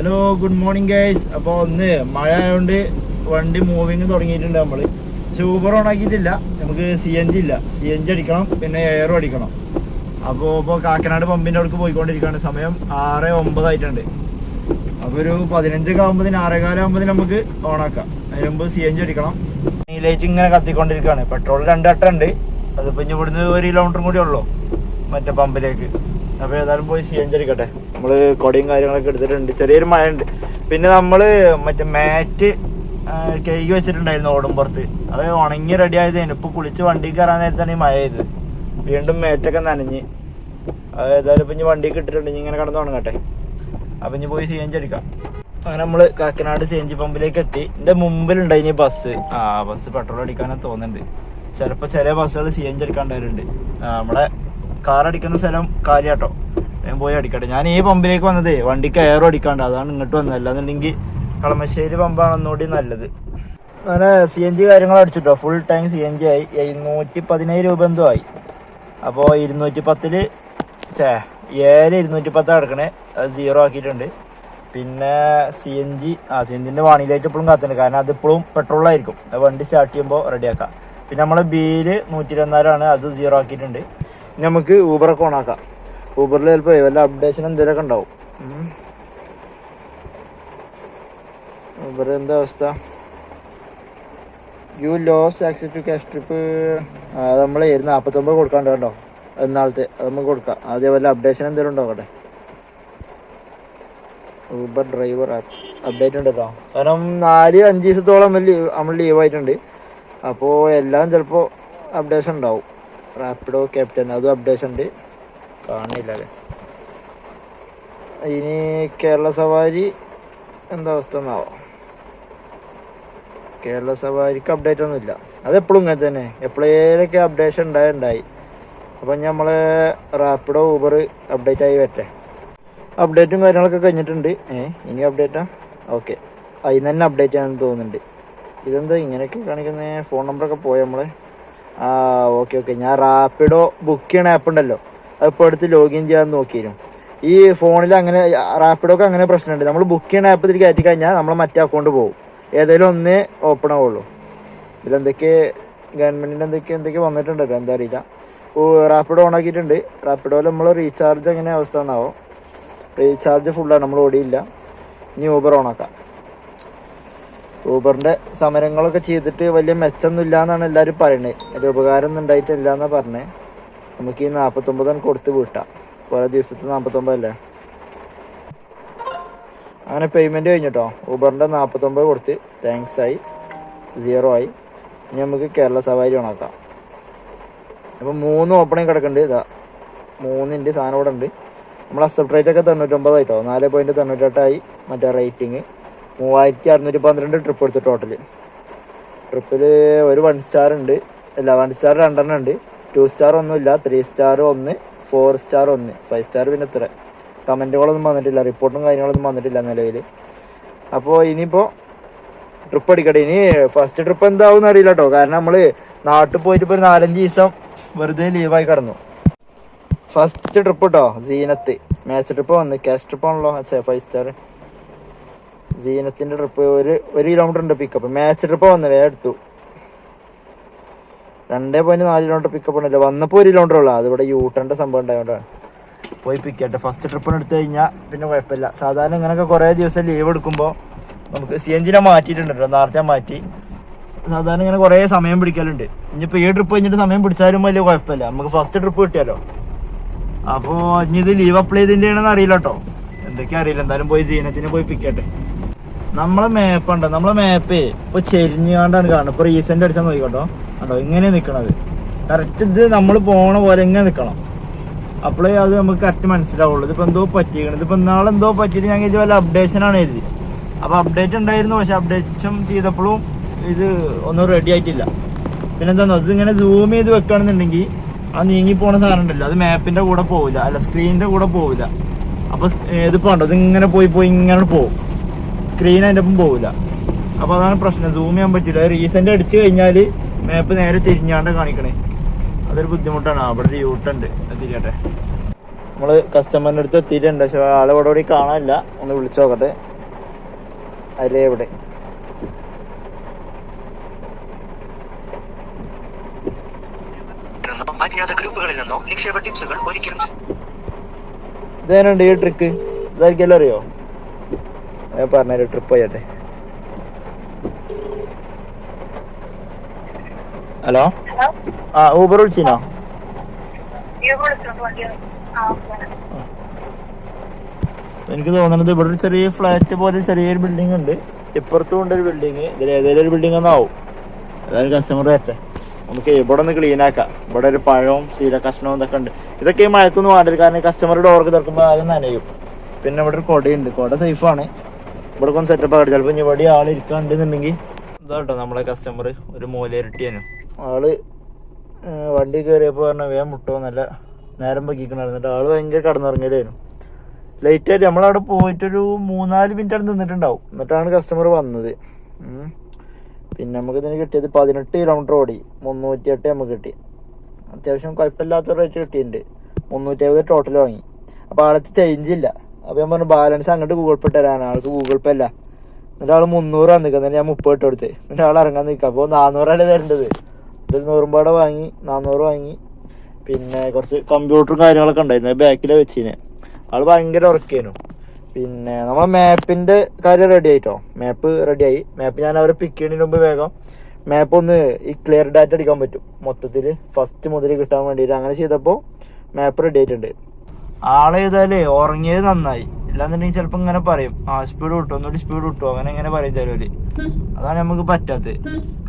Hello, good morning guys. അപ്പോൾ ഒന്ന് മഴ ആയതുകൊണ്ട് വണ്ടി മൂവിങ് തുടങ്ങിയിട്ടുണ്ട് നമ്മൾ. പക്ഷെ ഊബർ ഓൺ ആക്കിയിട്ടില്ല. നമുക്ക് CNG ഇല്ല. CNG അടിക്കണം, പിന്നെ എയറും അടിക്കണം. അപ്പോൾ കാക്കനാട് പമ്പിൻ്റെ അടുക്ക് പോയിക്കൊണ്ടിരിക്കുകയാണ്. സമയം 6:09 ആയിട്ടുണ്ട്. അപ്പോൾ ഒരു 15 ആകുമ്പോഴത്തേന് 6:15 ആകുമ്പോഴത്തേന് നമുക്ക് ഓണാക്കാം. അതിന് മുമ്പ് CNG അടിക്കണം. ഈ ലൈറ്റ് ഇങ്ങനെ കത്തിക്കൊണ്ടിരിക്കുകയാണ്. പെട്രോൾ 2 അട്ട ഉണ്ട്. അതിപ്പോൾ ഇനി ഇവിടുന്ന് 1 കിലോമീറ്ററും കൂടി ഉള്ളൂ മറ്റേ പമ്പിലേക്ക്. അപ്പോൾ ഏതായാലും പോയി CNG അടിക്കട്ടെ. നമ്മൾ കൊടയും കാര്യങ്ങളൊക്കെ എടുത്തിട്ടുണ്ട്. ചെറിയൊരു മഴ ഉണ്ട്. പിന്നെ നമ്മൾ മറ്റേ മാറ്റ് കഴുകി വെച്ചിട്ടുണ്ടായിരുന്നു ഓടുമ്പുറത്ത്. അത് ഉണങ്ങി റെഡി ആയതേനു. ഇപ്പോൾ കുളിച്ച് വണ്ടി കയറാൻ നേരത്താണ് ഈ മഴ ചെയ്തത്. വീണ്ടും മാറ്റൊക്കെ നനഞ്ഞ്. അത് ഏതായാലും ഇപ്പം ഇനി വണ്ടിക്ക് ഇട്ടിട്ടുണ്ട്. ഇനി ഇങ്ങനെ കിടന്ന് ഉണങ്ങട്ടെ. അപ്പം ഇനി പോയി CNG അടിക്കാം. അങ്ങനെ നമ്മൾ കാക്കനാട് CNG പമ്പിലേക്ക് എത്തി. എൻ്റെ മുമ്പിലുണ്ടായിനി ബസ്. ബസ് പെട്രോൾ അടിക്കാനേ തോന്നുന്നുണ്ട്. ചിലപ്പോൾ ചില ബസ്സുകൾ CNG അടിക്കാണ്ടായിരുന്നുണ്ട്. നമ്മളെ കാർ അടിക്കുന്ന സ്ഥലം കാര്യാട്ടോ. ഞാൻ പോയി അടിക്കട്ടെ. ഞാൻ ഈ പമ്പിലേക്ക് വന്നതേ വണ്ടിക്ക് എയറും അടിക്കാണ്ട്. അതാണ് ഇങ്ങോട്ട് വന്നത്. അല്ലാന്നുണ്ടെങ്കിൽ കളമശ്ശേരി പമ്പാണ് ഒന്നുകൂടി നല്ലത്. അങ്ങനെ CNG കാര്യങ്ങൾ അടിച്ചിട്ടോ. ഫുൾ ടാങ്ക് CNG ആയി. 717 രൂപ എന്തോ ആയി. അപ്പോൾ 210 210 കിടക്കണേ. അത് 0 ആക്കിയിട്ടുണ്ട്. പിന്നെ CNGൻ്റെ വാണിയിലായിട്ട് ഇപ്പോഴും കാത്തുണ്ട്. കാരണം അതിപ്പോഴും പെട്രോളായിരിക്കും. അത് വണ്ടി സ്റ്റാർട്ട് ചെയ്യുമ്പോൾ റെഡിയാക്കാം. പിന്നെ നമ്മളെ ബില്ല് 124 ആണ്. അത് 0 ആക്കിയിട്ടുണ്ട്. നമുക്ക് ഊബറൊക്കെ ഓണാക്കാം. ഊബറിൽ ചിലപ്പോൾ വല്ല അപ്ഡേഷൻ എന്തെങ്കിലുമൊക്കെ ഉണ്ടാവും. ഊബർ എന്താ അവസ്ഥ? You lose access to cash trip. അത് നമ്മൾ 49 കൊടുക്കാണ്ട് കേട്ടോ. എന്നാളത്തെ അത് നമുക്ക് കൊടുക്കാം. അതേപോലെ അപ്ഡേഷൻ എന്തെങ്കിലും ഉണ്ടാവട്ടെ. ഊബർ ഡ്രൈവർ അപ്ഡേറ്റ് ഉണ്ട് കേട്ടോ. കാരണം 4-5 ദിവസത്തോളം നമ്മൾ ലീവായിട്ടുണ്ട്. അപ്പോൾ എല്ലാം ചിലപ്പോൾ അപ്ഡേഷൻ ഉണ്ടാവും. റാപ്പിഡോ ക്യാപ്റ്റൻ അതും അപ്ഡേഷൻ ഉണ്ട്. കാണില്ല അല്ലേ. ഇനി കേരള സവാരി എന്താ അവസ്ഥ എന്നാവോ? കേരള സവാരിക്ക് അപ്ഡേറ്റ് ഒന്നുമില്ല. അതെപ്പോഴും ഇങ്ങനെ തന്നെ. എപ്പോഴേലൊക്കെ അപ്ഡേഷൻ ഉണ്ടായി. അപ്പം നമ്മൾ റാപ്പിഡോ ഊബർ അപ്ഡേറ്റ് ആയി വരട്ടെ. അപ്ഡേറ്റും കാര്യങ്ങളൊക്കെ കഴിഞ്ഞിട്ടുണ്ട്. ഇനി അപ്ഡേറ്റാ? ഓക്കെ. അതിന് തന്നെ അപ്ഡേറ്റ് ചെയ്യാൻ തോന്നുന്നുണ്ട്. ഇതെന്താ ഇങ്ങനെയൊക്കെ കാണിക്കുന്നത്? ഫോൺ നമ്പറൊക്കെ പോയ നമ്മൾ. ഓക്കെ. ഞാൻ റാപ്പിഡോ ബുക്ക് ചെയ്യണ ആപ്പ് ഉണ്ടല്ലോ, അതിപ്പോൾ എടുത്ത് ലോഗിൻ ചെയ്യാൻ നോക്കിയിരുന്നു. ഈ ഫോണിൽ അങ്ങനെ റാപ്പിഡോക്ക് അങ്ങനെ പ്രശ്നമുണ്ട്. നമ്മൾ ബുക്ക് ചെയ്യണ ആപ്പ് ഇതിൽ കയറ്റി കഴിഞ്ഞാൽ നമ്മൾ മറ്റേ അക്കൗണ്ട് പോകും. ഏതെങ്കിലും ഒന്നേ ഓപ്പൺ ആവുള്ളൂ. ഇതിലെന്തൊക്കെ ഗവൺമെൻറ്റിൻ്റെ എന്തൊക്കെ വന്നിട്ടുണ്ടല്ലോ, എന്താ അറിയില്ല. റാപ്പിഡോ ഓൺ ആക്കിയിട്ടുണ്ട്. റാപ്പിഡോയിൽ നമ്മൾ റീചാർജ് എങ്ങനെ അവസ്ഥ എന്നാവോ? റീചാർജ് ഫുള്ളാണ്, നമ്മൾ ഓടിയില്ല. ഇനി ഊബർ ഓണാക്കാം. ഊബറിൻ്റെ സമരങ്ങളൊക്കെ ചെയ്തിട്ട് വലിയ മെച്ചമൊന്നും ഇല്ല എന്നാണ് എല്ലാവരും പറയുന്നത്. അതിൻ്റെ ഉപകാരം ഒന്നും ഉണ്ടായിട്ടില്ല എന്നാണ് പറഞ്ഞത്. നമുക്ക് ഈ 49 കൊടുത്ത് വീട്ടാം. കുറേ ദിവസത്തെ 49 അല്ലേ. അങ്ങനെ പേയ്മെൻറ്റ് കഴിഞ്ഞിട്ടോ. ഊബറിൻ്റെ 49 കൊടുത്ത് താങ്ക്സ് ആയി, 0 ആയി. ഇനി നമുക്ക് കേരള സവാരി ഓണാക്കാം. അപ്പോൾ 3 ഓപ്പണിങ് കിടക്കുന്നുണ്ട്. ഇതാ 3 സാധനം ഇവിടെ ഉണ്ട്. നമ്മൾ അക്സെപ്റ്റ് റേറ്റ് ഒക്കെ 99 ആയിട്ടോ. 4.98 ആയി. മറ്റേ റേറ്റിംഗ് 3612 ട്രിപ്പ് എടുത്തു. ട്രിപ്പിൽ ഒരു 1 സ്റ്റാർ ഉണ്ട്. അല്ല, 1 സ്റ്റാർ 2 ഉണ്ട്. 2 സ്റ്റാർ ഒന്നുമില്ല. 3 സ്റ്റാർ 1, 4 സ്റ്റാർ 1, 5 സ്റ്റാർ പിന്നെ ഇത്ര. കമൻറ്റുകളൊന്നും വന്നിട്ടില്ല, റിപ്പോർട്ടും കാര്യങ്ങളൊന്നും വന്നിട്ടില്ല നിലവിൽ. അപ്പോൾ ഇനിയിപ്പോൾ ട്രിപ്പ് അടിക്കട്ടെ. ഇനി ഫസ്റ്റ് ട്രിപ്പ് എന്താവും അറിയില്ല കേട്ടോ. കാരണം നമ്മൾ നാട്ടിൽ പോയിട്ട് ഇപ്പോൾ ഒരു 4-5 ദിവസം വെറുതെ ലീവായി കിടന്നു. ഫസ്റ്റ് ട്രിപ്പ് കേട്ടോ സീനത്ത്. മാച്ച് ട്രിപ്പ് വന്ന് ക്യാഷ് ട്രിപ്പ് ആണല്ലോ. 5 സ്റ്റാർ സീനത്തിൻ്റെ ട്രിപ്പ്. 1 കിലോമീറ്റർ ഉണ്ട് പിക്കപ്പ്. മാച്ച് ട്രിപ്പ് വന്ന് വേഗം എടുത്തു. 2.4 കിലോമീറ്റർ പിക്കപ്പ് ഉണ്ടല്ലോ. വന്നപ്പോൾ 1 കിലോമീറ്റർ ഉള്ളൂ. അതിവിടെ യൂട്ടറിൻ്റെ സംഭവം ഉണ്ടായതുകൊണ്ടാണ്. പോയി പിക്കട്ടെ. ഫസ്റ്റ് ട്രിപ്പിന് എടുത്തു കഴിഞ്ഞാൽ പിന്നെ കുഴപ്പമില്ല. സാധാരണ ഇങ്ങനെയൊക്കെ കുറേ ദിവസം ലീവ് എടുക്കുമ്പോൾ നമുക്ക് CNGനെ മാറ്റിയിട്ടുണ്ടല്ലോ. നേരത്തെ മാറ്റി. സാധാരണ ഇങ്ങനെ കുറേ സമയം പിടിക്കലുണ്ട്. ഇനിയിപ്പോൾ ഈ ട്രിപ്പ് കഴിഞ്ഞിട്ട് സമയം പിടിച്ചാലും വലിയ കുഴപ്പമില്ല. നമുക്ക് ഫസ്റ്റ് ട്രിപ്പ് കിട്ടിയാലോ. അപ്പോൾ ഇനി ഇത് ലീവ് അപ്ലൈ ചെയ്തിൻ്റെ ആണെന്ന് അറിയില്ല കേട്ടോ. എന്തൊക്കെയാ അറിയില്ല. എന്തായാലും പോയി സീനത്തിന് പോയി പിക്കട്ടെ. നമ്മളെ മാപ്പ് ഉണ്ടോ, നമ്മളെ മാപ്പ് ഇപ്പോൾ ചെരിഞ്ഞാണ്ടാണ് കാണുന്നത്. ഇപ്പോൾ റീസെൻ്റ് അടിച്ചാൽ നോക്കിക്കോട്ടോ. കണ്ടോ ഇങ്ങനെ നിൽക്കണത്. കറക്റ്റ് ഇത് നമ്മൾ പോണ പോലെ ഇങ്ങനെ നിൽക്കണം. അപ്പോഴേ അത് നമുക്ക് കറക്റ്റ് മനസ്സിലാവുള്ളൂ. ഇതിപ്പോൾ എന്തോ പറ്റിയിരിക്കണം. ഇതിപ്പോൾ നാളെ എന്തോ പറ്റിയിട്ട് ഞാൻ ഇത് വല്ല അപ്ഡേഷനാണ് എഴുതി. അപ്പോൾ അപ്ഡേറ്റ് ഉണ്ടായിരുന്നു. പക്ഷെ അപ്ഡേഷൻ ചെയ്തപ്പോഴും ഇത് ഒന്നും റെഡി ആയിട്ടില്ല. പിന്നെ എന്താണെന്നോ, ഇതിങ്ങനെ സൂം ചെയ്ത് വെക്കുകയാണെന്നുണ്ടെങ്കിൽ ആ നീങ്ങിപ്പോണ സാധനം ഉണ്ടല്ലോ, അത് മാപ്പിൻ്റെ കൂടെ പോവില്ല. അല്ല, സ്ക്രീനിൻ്റെ കൂടെ പോവില്ല. അപ്പോൾ ഇതിപ്പോൾ ഉണ്ടോ, ഇതിങ്ങനെ പോയി ഇങ്ങനെ പോകും. സ്ക്രീൻ അതിൻ്റെ ഒപ്പം പോവില്ല. അപ്പോൾ അതാണ് പ്രശ്നം. സൂം ചെയ്യാൻ പറ്റില്ല. റീസെൻ്റ് അടിച്ച് കഴിഞ്ഞാൽ മാപ്പ് നേരെ തിരിഞ്ഞാണ്ട് കാണിക്കണേ. അതൊരു ബുദ്ധിമുട്ടാണ്. അവിടെ ഒരു യൂട്ടുണ്ട്. തിരിയട്ടെ. നമ്മൾ കസ്റ്റമറിൻ്റെ അടുത്ത് എത്തിയിട്ടുണ്ട്. പക്ഷെ ആളെ ഇവിടെ കാണാനില്ല. ഒന്ന് വിളിച്ചു നോക്കട്ടെ. അല്ലേ ഇവിടെ ഇതേനുണ്ട് ഈ ട്രിക്ക് ഇതായിരിക്കല്ലോ അറിയോ ഞാൻ പറഞ്ഞൊരു ട്രിപ്പ് പോയട്ടെ ഹലോ ആ ഊബർ വിളിച്ചിനോ എനിക്ക് തോന്നുന്നത് ഇവിടെ ഒരു ചെറിയ ഫ്ലാറ്റ് പോലെ ചെറിയൊരു ബിൽഡിംഗ് ഉണ്ട് ഇപ്പുറത്തും ഉണ്ട് ഒരു ബിൽഡിങ് ഇതിൽ ഏതെങ്കിലും ഒരു ബിൽഡിംഗ് ഒന്നും ആവും അതായത് കസ്റ്റമർ വരട്ടെ നമുക്ക് ഇവിടെ ഒന്ന് ക്ലീൻ ആക്കാം ഇവിടെ ഒരു പഴവും ചീര കഷ്ണവും ഇതൊക്കെ ഉണ്ട് ഇതൊക്കെ ഈ മഴത്തൊന്നും വേണ്ടത് കാരണം കസ്റ്റമർ ഡോർക്ക് തുറക്കുമ്പോൾ ആദ്യം നനയും പിന്നെ ഇവിടെ ഒരു കൊടയുണ്ട് കൊട സേഫാണ് ഇവിടെ ഒന്ന് സെറ്റപ്പ് ആയിട്ട് ചിലപ്പോൾ ഇവിടെ ആൾ ഇരിക്കാണ്ടെന്നുണ്ടെങ്കിൽ ഇതാട്ടോ നമ്മളെ കസ്റ്റമർ ഒരു മൂലയിരട്ടിയാനും ആള് വണ്ടി കയറിയപ്പോൾ പറഞ്ഞാൽ വേഗം മുട്ടോ നല്ല നേരം പൊക്കിക്കണായിരുന്നു ആള് ഭയങ്കര കടന്നുറങ്ങലായിരുന്നു ലേറ്റായിട്ട് നമ്മളവിടെ പോയിട്ടൊരു 3-4 മിനിറ്റ് അവിടെ നിന്നിട്ടുണ്ടാവും എന്നിട്ടാണ് കസ്റ്റമർ വന്നത് പിന്നെ നമുക്ക് ഇതിന് കിട്ടിയത് 18 കിലോമീറ്റർ ഓടി 308 നമുക്ക് കിട്ടി അത്യാവശ്യം കുഴപ്പമില്ലാത്ത റേറ്റ് കിട്ടിയിട്ടുണ്ട് 350 ടോട്ടൽ വാങ്ങി അപ്പോൾ ആളത്ത് ചേഞ്ച് ഇല്ല അപ്പോൾ ഞാൻ പറഞ്ഞു ബാലൻസ് അങ്ങോട്ട് ഗൂഗിൾ പേ തരാനാണ് ആൾക്ക് ഗൂഗിൾ പേ അല്ല എന്നിട്ട് ആൾ 300 ആണ് നിൽക്കുക എന്നിട്ട് ഞാൻ 30 ഇട്ട് കൊടുത്ത് എന്നിട്ട് ആൾ ഇറങ്ങാൻ നിൽക്കുക അപ്പോൾ 400 തരേണ്ടത് ഇതൊരു 100 പാടെ വാങ്ങി 400 വാങ്ങി പിന്നെ കുറച്ച് കമ്പ്യൂട്ടറും കാര്യങ്ങളൊക്കെ ഉണ്ടായിരുന്നു ബാക്കിലെ വെച്ചിന് ആൾ ഭയങ്കര ഉറക്കായിരുന്നു പിന്നെ നമ്മളെ മാപ്പിൻ്റെ കാര്യം റെഡി ആയിട്ടോ മാപ്പ് റെഡിയായി മാപ്പ് ഞാൻ അവരെ പിക്ക് ചെയ്യുന്നതിന് മുമ്പ് വേഗം മാപ്പ് ഒന്ന് ഈ ക്ലിയർ ഡാറ്റ അടിക്കാൻ പറ്റും മൊത്തത്തിൽ ഫസ്റ്റ് മുതൽ കിട്ടാൻ വേണ്ടിയിട്ട് അങ്ങനെ ചെയ്തപ്പോൾ മാപ്പ് റെഡി ആയിട്ടുണ്ട് ആളേതായാലേ ഉറങ്ങിയത് നന്നായി ഇല്ലാന്നുണ്ടെങ്കിൽ ചിലപ്പോൾ ഇങ്ങനെ പറയും സ്പീഡ് കിട്ടും ഒന്നുകൂടി സ്പീഡ് കിട്ടുമോ അങ്ങനെ ഇങ്ങനെ പറയും ചിലവര് അതാണ് നമുക്ക് പറ്റാത്തത്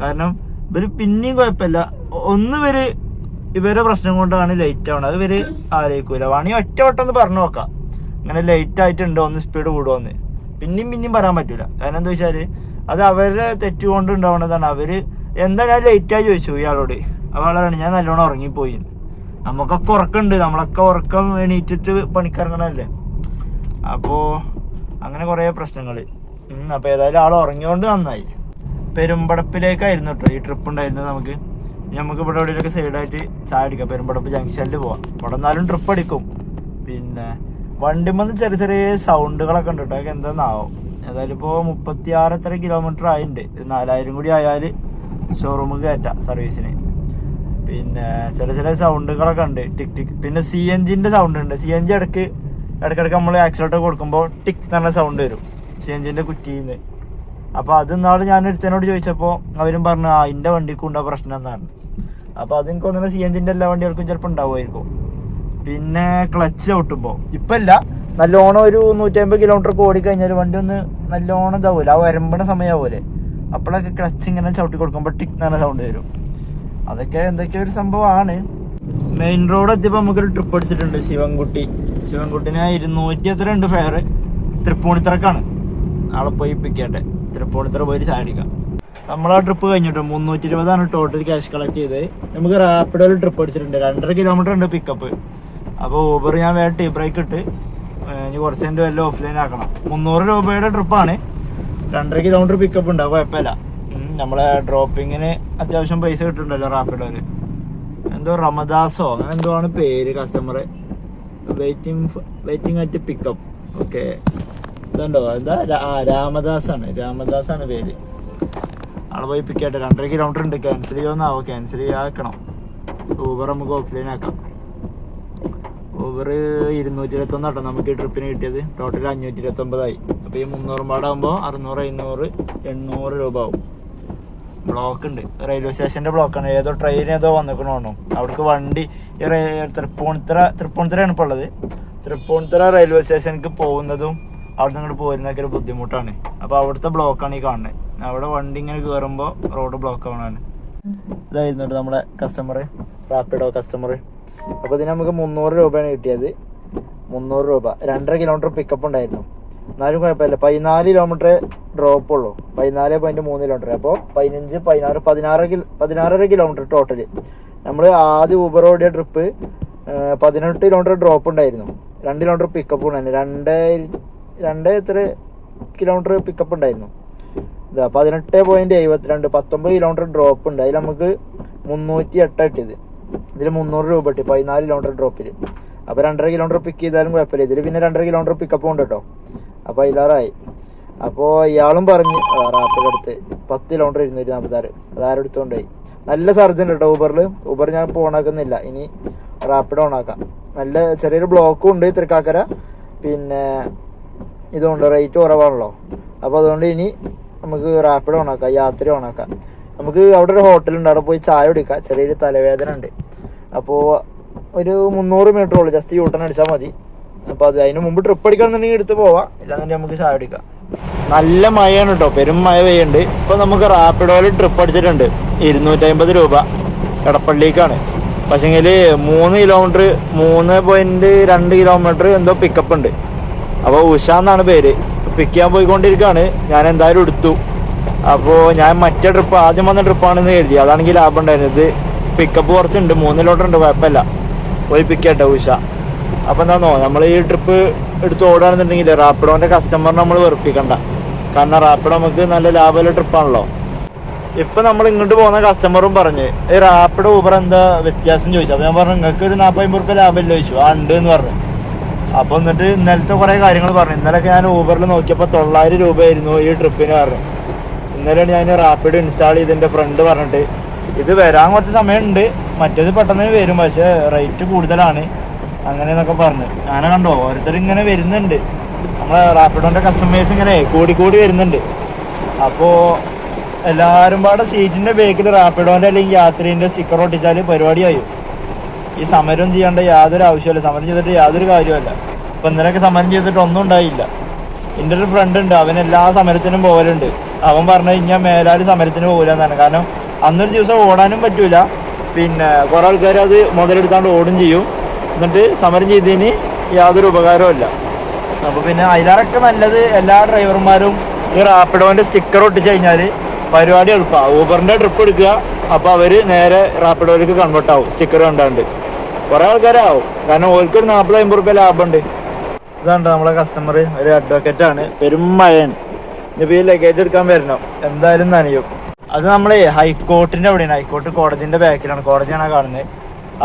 കാരണം ഇവര് പിന്നെയും കുഴപ്പമില്ല ഇവരെ പ്രശ്നം കൊണ്ടാണ് ലേറ്റ് ആവണത് അത് ഇവര് ആലോചിക്കൂല വേണമെങ്കിൽ ഒറ്റ വട്ടം ഒന്ന് പറഞ്ഞു നോക്കാം അങ്ങനെ ലേറ്റ് ആയിട്ടുണ്ടോ ഒന്ന് സ്പീഡ് കൂടുമോന്ന് പിന്നെയും പറയാൻ പറ്റൂല കാരണം എന്താ വെച്ചാല് അത് അവരുടെ തെറ്റുകൊണ്ട് ഉണ്ടാവുന്നതാണ് അവര് എന്താ ഞാൻ ലേറ്റായി ചോദിച്ചു ഇയാളോട് അവളാണ് ഞാൻ നല്ലോണം ഉറങ്ങിപ്പോയി നമുക്കൊക്കെ ഉറക്കമുണ്ട് നമ്മളൊക്കെ ഉറക്കം എണീറ്റിട്ട് പണിക്കിറങ്ങണല്ലേ അപ്പോൾ അങ്ങനെ കുറേ പ്രശ്നങ്ങൾ അപ്പോൾ ഏതായാലും ആൾ ഉറങ്ങിയോണ്ട് നന്നായി പെരുമ്പടപ്പിലേക്കായിരുന്നു കേട്ടോ ഈ ട്രിപ്പ് ഉണ്ടായിരുന്നത് നമുക്ക് ഇവിടെ എവിടെയൊക്കെ സൈഡായിട്ട് ചായ അടിക്കാം പെരുമ്പടപ്പ് ജംഗ്ഷനിൽ പോവാം ഇവിടെ എന്നാലും ട്രിപ്പ് അടിക്കും പിന്നെ വണ്ടിമെന്ന് ചെറിയ ചെറിയ സൗണ്ടുകളൊക്കെ ഉണ്ട് കേട്ടോ അതൊക്കെ എന്താന്നാവും ഏതായാലും ഇപ്പോൾ 36 കിലോമീറ്റർ ആയിട്ടുണ്ട് 4000 കൂടി ആയാൽ ഷോറൂമിൽ കയറ്റാം സർവീസിന് പിന്നെ ചില സൗണ്ടുകളൊക്കെ ഉണ്ട് ടിക് ടിക് പിന്നെ CNGൻ്റെ സൗണ്ട് ഉണ്ട് CNG ഇടയ്ക്കിടയ്ക്ക് നമ്മൾ ആക്സിലേറ്റർ കൊടുക്കുമ്പോൾ ടിക് എന്ന് പറഞ്ഞ സൗണ്ട് വരും CNGൻ്റെ കുറ്റിയിൽ നിന്ന് അപ്പോൾ അത് നാളെ ഞാനൊരുത്തനോട് ചോദിച്ചപ്പോൾ അവരും പറഞ്ഞു അതിൻ്റെ വണ്ടിക്കും ഉണ്ടാ പ്രശ്നം എന്നാണ് അപ്പോൾ അത് എനിക്ക് തോന്നുന്നത് CNGൻ്റെ എല്ലാ വണ്ടികൾക്കും ചിലപ്പോൾ ഉണ്ടാവുമായിരിക്കും പിന്നെ ക്ലച്ച് ചവിട്ടുമ്പോൾ ഇപ്പം അല്ല നല്ലോണം ഒരു 150 കിലോമീറ്റർ ഓടിക്കഴിഞ്ഞാൽ വണ്ടി ഒന്ന് നല്ലോണം ഇതാവൂല ആ വരമ്പണ സമയമാവൂലേ അപ്പോഴൊക്കെ ക്ലച്ച് ഇങ്ങനെ ചവിട്ടി കൊടുക്കുമ്പോൾ ടിക് എന്ന് പറഞ്ഞ സൗണ്ട് വരും അതൊക്കെ എന്തൊക്കെയോ ഒരു സംഭവമാണ് മെയിൻ റോഡ് എത്തിയപ്പോൾ നമുക്കൊരു ട്രിപ്പ് അടിച്ചിട്ടുണ്ട് ശിവൻകുട്ടിന് 200 എത്ര ഉണ്ട് ഫെയർ തൃപ്പൂണിത്തറക്കാണ് നാളെ പോയി പിക്കട്ടെ തൃപ്പൂണിത്തറ പോയി ചാടിക്കാം നമ്മളാ ട്രിപ്പ് കഴിഞ്ഞിട്ടോ 320 ടോട്ടൽ ക്യാഷ് കളക്ട് ചെയ്ത് നമുക്ക് റാപ്പിഡോയിൽ ട്രിപ്പ് അടിച്ചിട്ടുണ്ട് 2.5 കിലോമീറ്റർ ഉണ്ട് പിക്കപ്പ് അപ്പോൾ ഊബർ ഞാൻ വേറെ ടീ ബ്രേക്ക് ഇട്ട് ഇനി കുറച്ച് എൻ്റെ വല്ല ഓഫ്ലൈൻ ആക്കണം 300 രൂപയുടെ ട്രിപ്പാണ് 2.5 കിലോമീറ്റർ പിക്കപ്പ് ഉണ്ട് കുഴപ്പമില്ല നമ്മളെ ഡ്രോപ്പിങ്ങിന് അത്യാവശ്യം പൈസ കിട്ടുന്നുണ്ടല്ലോ റാപ്പിഡോയിൽ എന്തോ റമദാസോ അങ്ങനെ എന്തോ ആണ് പേര് customer waiting at pickup okay ഇതുണ്ടോ എന്താ രാമദാസാണ് പേര് ആളെ പോയി പിക്കട്ടെ 2.5 കിലോമീറ്റർ ഉണ്ട് ക്യാൻസൽ ചെയ്യുമെന്നാവോ ക്യാൻസൽ ചെയ്യാക്കണം ഊബർ നമുക്ക് ഓഫ്ലൈൻ ആക്കാം ഊബർ 221 കേട്ടോ നമുക്ക് ഈ ട്രിപ്പിന് കിട്ടിയത് ടോട്ടൽ 529 ആയി അപ്പോൾ ഈ 300 പാടാകുമ്പോൾ 600 500 800 രൂപ ആവും ബ്ലോക്ക് ഉണ്ട് റെയിൽവേ സ്റ്റേഷൻ്റെ ബ്ലോക്കാണ് ഏതോ ട്രെയിൻ ഏതോ വന്നിക്കണോ അവിടേക്ക് വണ്ടി തൃപ്പൂണിത്തറയാണ് ഇപ്പോൾ ഉള്ളത് തൃപ്പൂണിത്തറ റെയിൽവേ സ്റ്റേഷനിലേക്ക് പോകുന്നതും അവിടെ നിന്ന് ഇങ്ങോട്ട് പോരുന്നതൊക്കെ ഒരു ബുദ്ധിമുട്ടാണ് അപ്പോൾ അവിടുത്തെ ബ്ലോക്കാണ് ഈ കാണുന്നത് അവിടെ വണ്ടി ഇങ്ങനെ കയറുമ്പോൾ റോഡ് ബ്ലോക്ക് ആവണാണ് ഇതായിരുന്നു നമ്മുടെ കസ്റ്റമർ റാപ്പിഡോ കസ്റ്റമർ അപ്പോൾ ഇതിന് നമുക്ക് 300 രൂപയാണ് കിട്ടിയത് 300 രൂപ 2.5 കിലോമീറ്റർ പിക്കപ്പ് ഉണ്ടായിരുന്നു എന്നാലും കുഴപ്പമില്ല 14 കിലോമീറ്റർ ഡ്രോപ്പ് ഉള്ളൂ 14.3 കിലോമീറ്റർ അപ്പോൾ 15 16 16 കിലോമീറ്റർ ടോട്ടൽ നമ്മൾ ആദ്യം ഊബർ ഓടിയ ട്രിപ്പ് 18 കിലോമീറ്റർ ഡ്രോപ്പ് ഉണ്ടായിരുന്നു 2 കിലോമീറ്റർ പിക്കപ്പ് ഉണ്ടായിരുന്നു 2 എത്ര കിലോമീറ്റർ പിക്കപ്പ് ഉണ്ടായിരുന്നു ഇതാ 18.72 19 കിലോമീറ്റർ ഡ്രോപ്പ് ഉണ്ട് അതിൽ നമുക്ക് 308 കിട്ടിയത് ഇതിൽ 300 രൂപ കിട്ടി 14 കിലോമീറ്റർ ഡ്രോപ്പിൽ അപ്പോൾ 2.5 കിലോമീറ്റർ പിക്ക് ചെയ്താലും കുഴപ്പമില്ല ഇതിൽ പിന്നെ 2.5 കിലോമീറ്റർ പിക്കപ്പ് ഉണ്ട് കേട്ടോ അപ്പോൾ അതിലാറായി അപ്പോൾ ഇയാളും പറഞ്ഞ് റാപ്പിഡ് എടുത്ത് 10 കിലോമീറ്റർ 246 അതാരും എടുത്തുകൊണ്ടുപോയി. നല്ല സർജൻ കേട്ടോ ഊബറിൽ. ഊബർ ഞാൻ ഇപ്പോൾ ഓണാക്കുന്നില്ല, ഇനി റാപ്പിഡ് ഓണാക്കാം. നല്ല ചെറിയൊരു ബ്ലോക്കും ഉണ്ട് തൃക്കാക്കര, പിന്നെ ഇതുകൊണ്ട് റേറ്റ് കുറവാണല്ലോ. അപ്പോൾ അതുകൊണ്ട് ഇനി നമുക്ക് റാപ്പിഡ് ഓണാക്കാം, യാത്ര ഓണാക്കാം. നമുക്ക് അവിടെ ഒരു ഹോട്ടലുണ്ട്, അവിടെ പോയി ചായ കുടിക്കാം. ചെറിയൊരു തലവേദന ഉണ്ട്. അപ്പോൾ ഒരു 300 മീറ്റർ ഉള്ളൂ, ജസ്റ്റ് യൂട്ടൺ അടിച്ചാൽ മതി. അപ്പോൾ അത് അതിന് മുമ്പ് ട്രിപ്പ് അടിക്കണമെന്നുണ്ടെങ്കിൽ എടുത്ത് പോവാം, ഇല്ലാന്നുണ്ടെങ്കിൽ നമുക്ക് ചായ കുടിക്കാം. നല്ല മഴയാണ് കേട്ടോ, പെരും മഴ പെയ്യുന്നുണ്ട്. ഇപ്പോൾ നമുക്ക് റാപ്പിഡോയിൽ ട്രിപ്പ് അടിച്ചിട്ടുണ്ട് 250 രൂപ എടപ്പള്ളിക്കാണ്. പക്ഷേങ്കിൽ 3 കിലോമീറ്റർ 3.2 കിലോമീറ്റർ എന്തോ പിക്കപ്പ് ഉണ്ട്. അപ്പോൾ ഉഷ എന്നാണ് പേര്. പിക്ക് ചെയ്യാൻ പോയിക്കൊണ്ടിരിക്കുകയാണ്. ഞാൻ എന്തായാലും എടുത്തു. അപ്പോൾ ഞാൻ മറ്റേ ട്രിപ്പ് ആദ്യം വന്ന ട്രിപ്പാണെന്ന് കരുതി, അതാണെങ്കിൽ ലാഭം ഉണ്ടായിരുന്നു. ഇത് പിക്കപ്പ് കുറച്ചുണ്ട്, 3 കിലോമീറ്റർ ഉണ്ട്, കുഴപ്പമില്ല. പോയി പിക്ക് ചെയ്യട്ടെ ഉഷ. അപ്പോൾ എന്താണെന്നോ, നമ്മൾ ഈ ട്രിപ്പ് എടുത്ത് ഓടുകയാണെന്നുണ്ടെങ്കിൽ റാപ്പിഡോൻ്റെ കസ്റ്റമറിനെ നമ്മൾ വെറുപ്പിക്കണ്ട. കാരണം റാപ്പിഡോ നമുക്ക് നല്ല ലാഭമുള്ള ട്രിപ്പാണല്ലോ. ഇപ്പം നമ്മൾ ഇങ്ങോട്ട് പോകുന്ന കസ്റ്റമറും പറഞ്ഞ് ഈ റാപ്പിഡോ ഊബർ എന്താ വ്യത്യാസം ചോദിച്ചു. അപ്പോൾ ഞാൻ പറഞ്ഞു നിങ്ങൾക്ക് ഒരു 40-50 രൂപ ലാഭമില്ല ചോദിച്ചു. ആ ഉണ്ട് എന്ന് പറഞ്ഞു. അപ്പോൾ എന്നിട്ട് ഇന്നലത്തെ കുറേ കാര്യങ്ങൾ പറഞ്ഞു. ഇന്നലെയൊക്കെ ഞാൻ ഊബറിൽ നോക്കിയപ്പോൾ 900 രൂപയായിരുന്നു ഈ ട്രിപ്പിന് പറഞ്ഞു. ഇന്നലെയാണ് ഞാൻ റാപ്പിഡ് ഇൻസ്റ്റാൾ ചെയ്തതിൻ്റെ ഫ്രണ്ട് പറഞ്ഞിട്ട് ഇത് വരാൻ കുറച്ച് സമയമുണ്ട്, മറ്റേത് പെട്ടെന്ന് വരും, പക്ഷേ റേറ്റ് കൂടുതലാണ് അങ്ങനെയെന്നൊക്കെ പറഞ്ഞു. അങ്ങനെ കണ്ടോ ഓരോരുത്തർ ഇങ്ങനെ വരുന്നുണ്ട്. നമ്മളെ റാപ്പിഡോൻ്റെ കസ്റ്റമേഴ്സ് ഇങ്ങനെ കൂടി വരുന്നുണ്ട്. അപ്പോൾ എല്ലാവരും പാടെ സീറ്റിൻ്റെ ബേക്കിൽ റാപ്പിഡോൻ്റെ അല്ലെങ്കിൽ യാത്രീൻ്റെ സ്റ്റിക്കർ ഒട്ടിച്ചാൽ പരിപാടിയായി. ഈ സമരം ചെയ്യേണ്ട യാതൊരു ആവശ്യമില്ല, സമരം ചെയ്തിട്ട് യാതൊരു കാര്യമല്ല. ഇപ്പം ഇന്നലെയൊക്കെ സമരം ചെയ്തിട്ട് ഒന്നും ഉണ്ടായില്ല. എൻ്റെ ഒരു ഫ്രണ്ട് ഉണ്ട്, അവൻ എല്ലാ സമരത്തിനും പോകലുണ്ട്. അവൻ പറഞ്ഞു കഴിഞ്ഞാൽ മേലാൽ സമരത്തിന് പോകില്ല എന്നാണ്. കാരണം അന്നൊരു ദിവസം ഓടാനും പറ്റൂല, പിന്നെ കുറേ ആൾക്കാർ അത് മുതലെടുത്താണ്ട് ഓടും ചെയ്യും. എന്നിട്ട് സമരം ചെയ്തതിന് യാതൊരു ഉപകാരവും. അപ്പോൾ പിന്നെ അതിലാറൊക്കെ നല്ലത് എല്ലാ ഡ്രൈവർമാരും ഈ റാപ്പിഡോൻ്റെ സ്റ്റിക്കർ ഒട്ടിച്ച് കഴിഞ്ഞാൽ പരിപാടി എളുപ്പമാണ്. ഊബറിൻ്റെ ട്രിപ്പ് എടുക്കുക, അപ്പോൾ അവർ നേരെ റാപ്പിഡോയിലേക്ക് കൺവേർട്ട് ആവും സ്റ്റിക്കർ കണ്ടാണ്ട്. കുറേ ആൾക്കാരാവും, കാരണം ഓർക്കൊരു 40-50 രൂപ ലാഭമുണ്ട്. ഇതാണ് നമ്മളെ കസ്റ്റമർ, ഒരു അഡ്വക്കേറ്റാണ്. പെരും മഴയാണ്. ഇനിയിപ്പോൾ ഈ ലഗേജ് എടുക്കാൻ വരണം, എന്തായാലും നനയും. അത് നമ്മളെ ഹൈക്കോർട്ടിൻ്റെ അവിടെയാണ്, ഹൈക്കോർട്ട് കോടതിൻ്റെ ബാക്കിലാണ്, കോടതിയാണ് കാണുന്നത്.